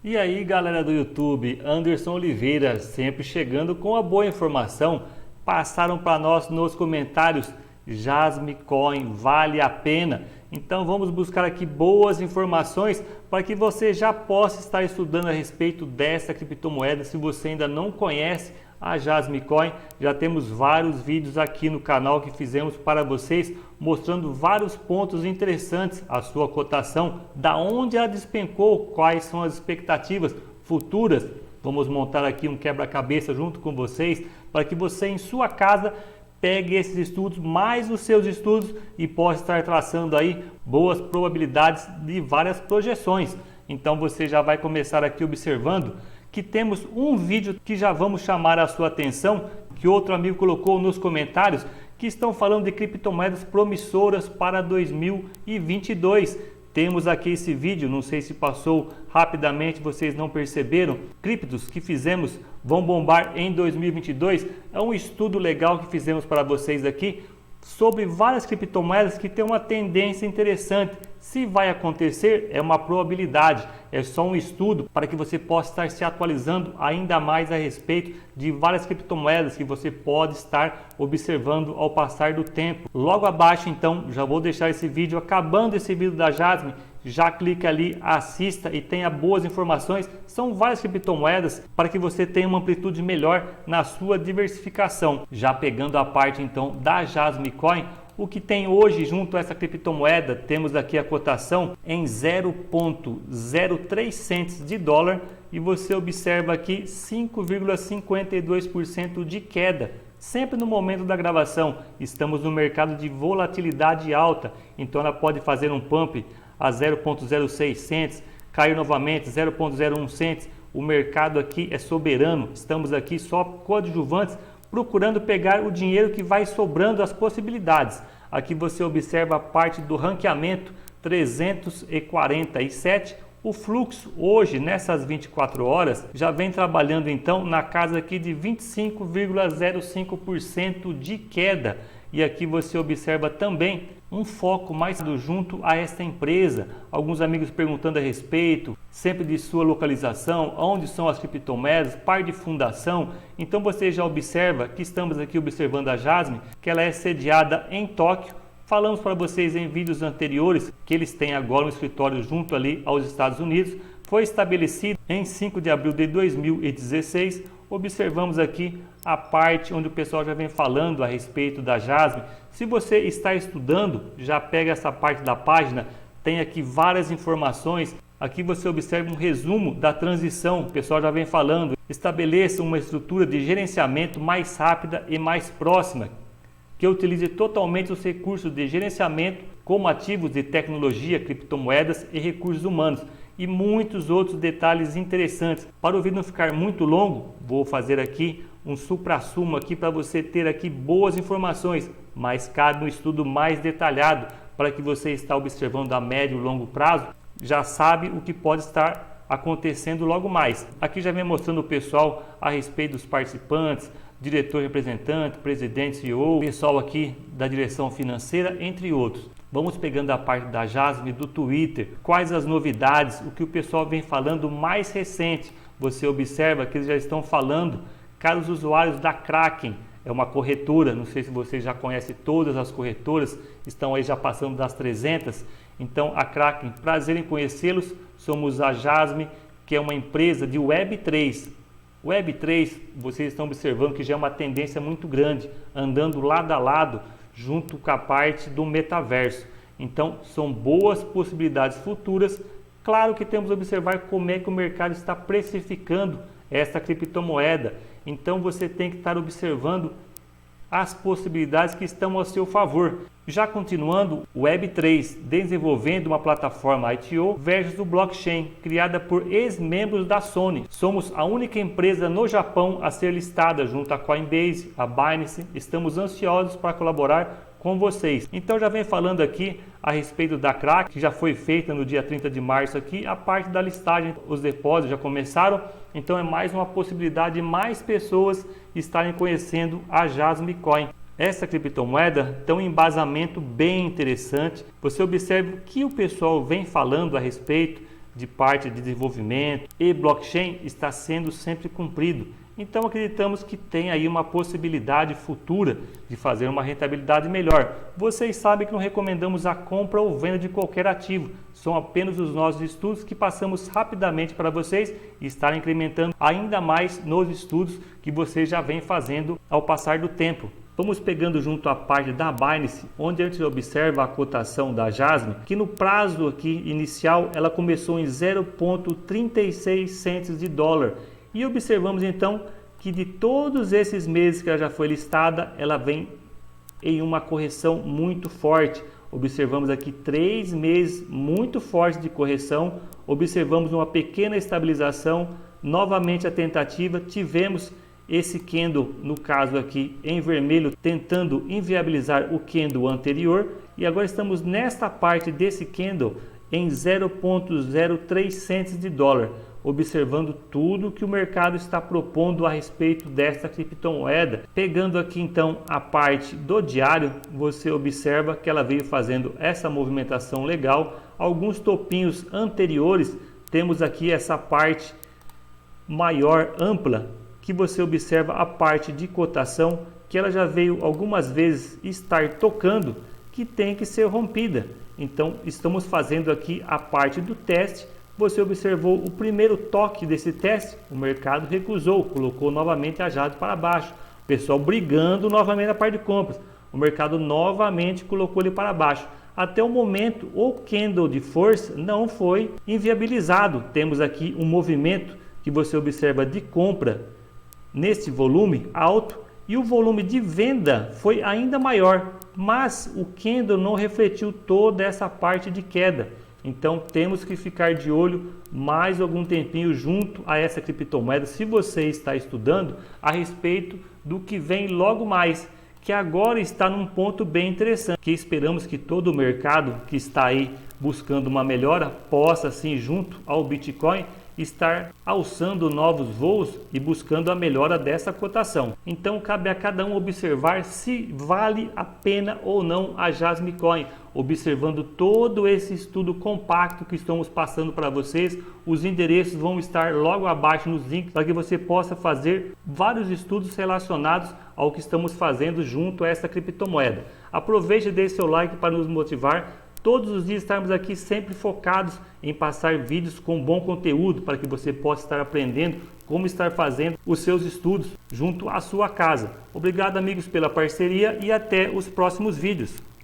E aí galera do YouTube, Anderson Oliveira, sempre chegando com a boa informação. Passaram para nós nos comentários, Jasmy Coin vale a pena? Então vamos buscar aqui boas informações para que você já possa estar estudando a respeito dessa criptomoeda. Se você ainda não conhece a Jasmy Coin, já temos vários vídeos aqui no canal que fizemos para vocês, mostrando vários pontos interessantes, a sua cotação, da onde ela despencou, quais são as expectativas futuras. Vamos montar aqui um quebra-cabeça junto com vocês, para que você em sua casa pegue esses estudos, mais os seus estudos, e possa estar traçando aí boas probabilidades de várias projeções. Então você já vai começar aqui observando que temos um vídeo que já vamos chamar a sua atenção, que outro amigo colocou nos comentários, que estão falando de criptomoedas promissoras para 2022. Temos aqui esse vídeo, não sei se passou rapidamente, vocês não perceberam. Criptos que fizemos vão bombar em 2022. É um estudo legal que fizemos para vocês aqui sobre várias criptomoedas que têm uma tendência interessante. Se vai acontecer, é uma probabilidade, é só um estudo para que você possa estar se atualizando ainda mais a respeito de várias criptomoedas que você pode estar observando ao passar do tempo. Logo abaixo, então, já vou deixar esse vídeo, acabando esse vídeo da Jasmy, já clica ali, assista e tenha boas informações. São várias criptomoedas para que você tenha uma amplitude melhor na sua diversificação. Já pegando a parte então da Jasmy Coin, o que tem hoje junto a essa criptomoeda, temos aqui a cotação em 0,03 cents de dólar e você observa aqui 5,52% de queda. Sempre no momento da gravação, estamos no mercado de volatilidade alta, então ela pode fazer um pump a 0,06 cents, cair novamente 0,01 cents. O mercado aqui é soberano, estamos aqui só coadjuvantes, procurando pegar o dinheiro que vai sobrando as possibilidades. Aqui você observa a parte do ranqueamento 347. O fluxo hoje, nessas 24 horas, já vem trabalhando então na casa aqui de 25,05% de queda. E aqui você observa também um foco mais junto a esta empresa. Alguns amigos perguntando a respeito, sempre de sua localização, onde são as criptomoedas, par de fundação. Então você já observa que estamos aqui observando a Jasmy, que ela é sediada em Tóquio. Falamos para vocês em vídeos anteriores que eles têm agora um escritório junto ali aos Estados Unidos. Foi estabelecido em 5 de abril de 2016. Observamos aqui a parte onde o pessoal já vem falando a respeito da Jasmy. Se você está estudando, já pega essa parte da página, tem aqui várias informações. Aqui você observa um resumo da transição, o pessoal já vem falando. Estabeleça uma estrutura de gerenciamento mais rápida e mais próxima, que utilize totalmente os recursos de gerenciamento, como ativos de tecnologia, criptomoedas e recursos humanos, e muitos outros detalhes interessantes. Para o vídeo não ficar muito longo, vou fazer aqui um suprassumo aqui para você ter aqui boas informações, mas cabe um estudo mais detalhado para que você está observando a médio e longo prazo, já sabe o que pode estar acontecendo logo mais. Aqui já vem mostrando o pessoal a respeito dos participantes, diretor, representante, presidente, CEO, pessoal aqui da direção financeira, entre outros. Vamos pegando a parte da Jasmy do Twitter, quais as novidades, o que o pessoal vem falando mais recente. Você observa que eles já estão falando, caros usuários da Kraken, é uma corretora, não sei se você já conhece todas as corretoras, estão aí já passando das 300. Então a Kraken, prazer em conhecê-los, somos a Jasmy, que é uma empresa de Web3. Web3, vocês estão observando que já é uma tendência muito grande, andando lado a lado, junto com a parte do metaverso. Então, são boas possibilidades futuras. Claro que temos que observar como é que o mercado está precificando essa criptomoeda. Então, você tem que estar observando as possibilidades que estão ao seu favor. Já continuando, o Web3, desenvolvendo uma plataforma ITO versus o blockchain, criada por ex-membros da Sony. Somos a única empresa no Japão a ser listada junto à Coinbase, a Binance. Estamos ansiosos para colaborar com vocês. Então já vem falando aqui a respeito da Kraken, que já foi feita no dia 30 de março aqui, a parte da listagem, os depósitos já começaram, então é mais uma possibilidade de mais pessoas estarem conhecendo a Jasmy Coin. Essa criptomoeda tem um embasamento bem interessante. Você observa o que o pessoal vem falando a respeito, de parte de desenvolvimento e blockchain está sendo sempre cumprido. Então acreditamos que tem aí uma possibilidade futura de fazer uma rentabilidade melhor. Vocês sabem que não recomendamos a compra ou venda de qualquer ativo. São apenas os nossos estudos que passamos rapidamente para vocês e estar incrementando ainda mais nos estudos que vocês já vêm fazendo ao passar do tempo. Vamos pegando junto a parte da Binance, onde a gente observa a cotação da Jasmine, que no prazo aqui inicial ela começou em 0,36 centes de dólar. E observamos então que de todos esses meses que ela já foi listada, ela vem em uma correção muito forte. Observamos aqui 3 meses muito fortes de correção, observamos uma pequena estabilização, novamente a tentativa, tivemos esse candle, no caso aqui em vermelho, tentando inviabilizar o candle anterior, e agora estamos nesta parte desse candle em 0,03 centes de dólar, observando tudo que o mercado está propondo a respeito desta criptomoeda. Pegando aqui então a parte do diário, você observa que ela veio fazendo essa movimentação legal. Alguns topinhos anteriores, temos aqui essa parte maior, ampla, que você observa a parte de cotação, que ela já veio algumas vezes estar tocando, que tem que ser rompida. Então estamos fazendo aqui a parte do teste. Você observou o primeiro toque desse teste, o mercado recusou, colocou novamente a Jade para baixo. O pessoal brigando novamente na parte de compras. O mercado novamente colocou ele para baixo. Até o momento, o candle de força não foi inviabilizado. Temos aqui um movimento que você observa de compra nesse volume alto e o volume de venda foi ainda maior, mas o candle não refletiu toda essa parte de queda. Então temos que ficar de olho mais algum tempinho junto a essa criptomoeda, se você está estudando a respeito do que vem logo mais, que agora está num ponto bem interessante, que esperamos que todo o mercado que está aí buscando uma melhora possa, assim, junto ao Bitcoin, estar alçando novos voos e buscando a melhora dessa cotação. Então cabe a cada um observar se vale a pena ou não a Jasmine Coin, observando todo esse estudo compacto que estamos passando para vocês. Os endereços vão estar logo abaixo nos links para que você possa fazer vários estudos relacionados ao que estamos fazendo junto a essa criptomoeda. Aproveite e deixe seu like para nos motivar. Todos os dias estarmos aqui sempre focados em passar vídeos com bom conteúdo para que você possa estar aprendendo como estar fazendo os seus estudos junto à sua casa. Obrigado, amigos, pela parceria e até os próximos vídeos.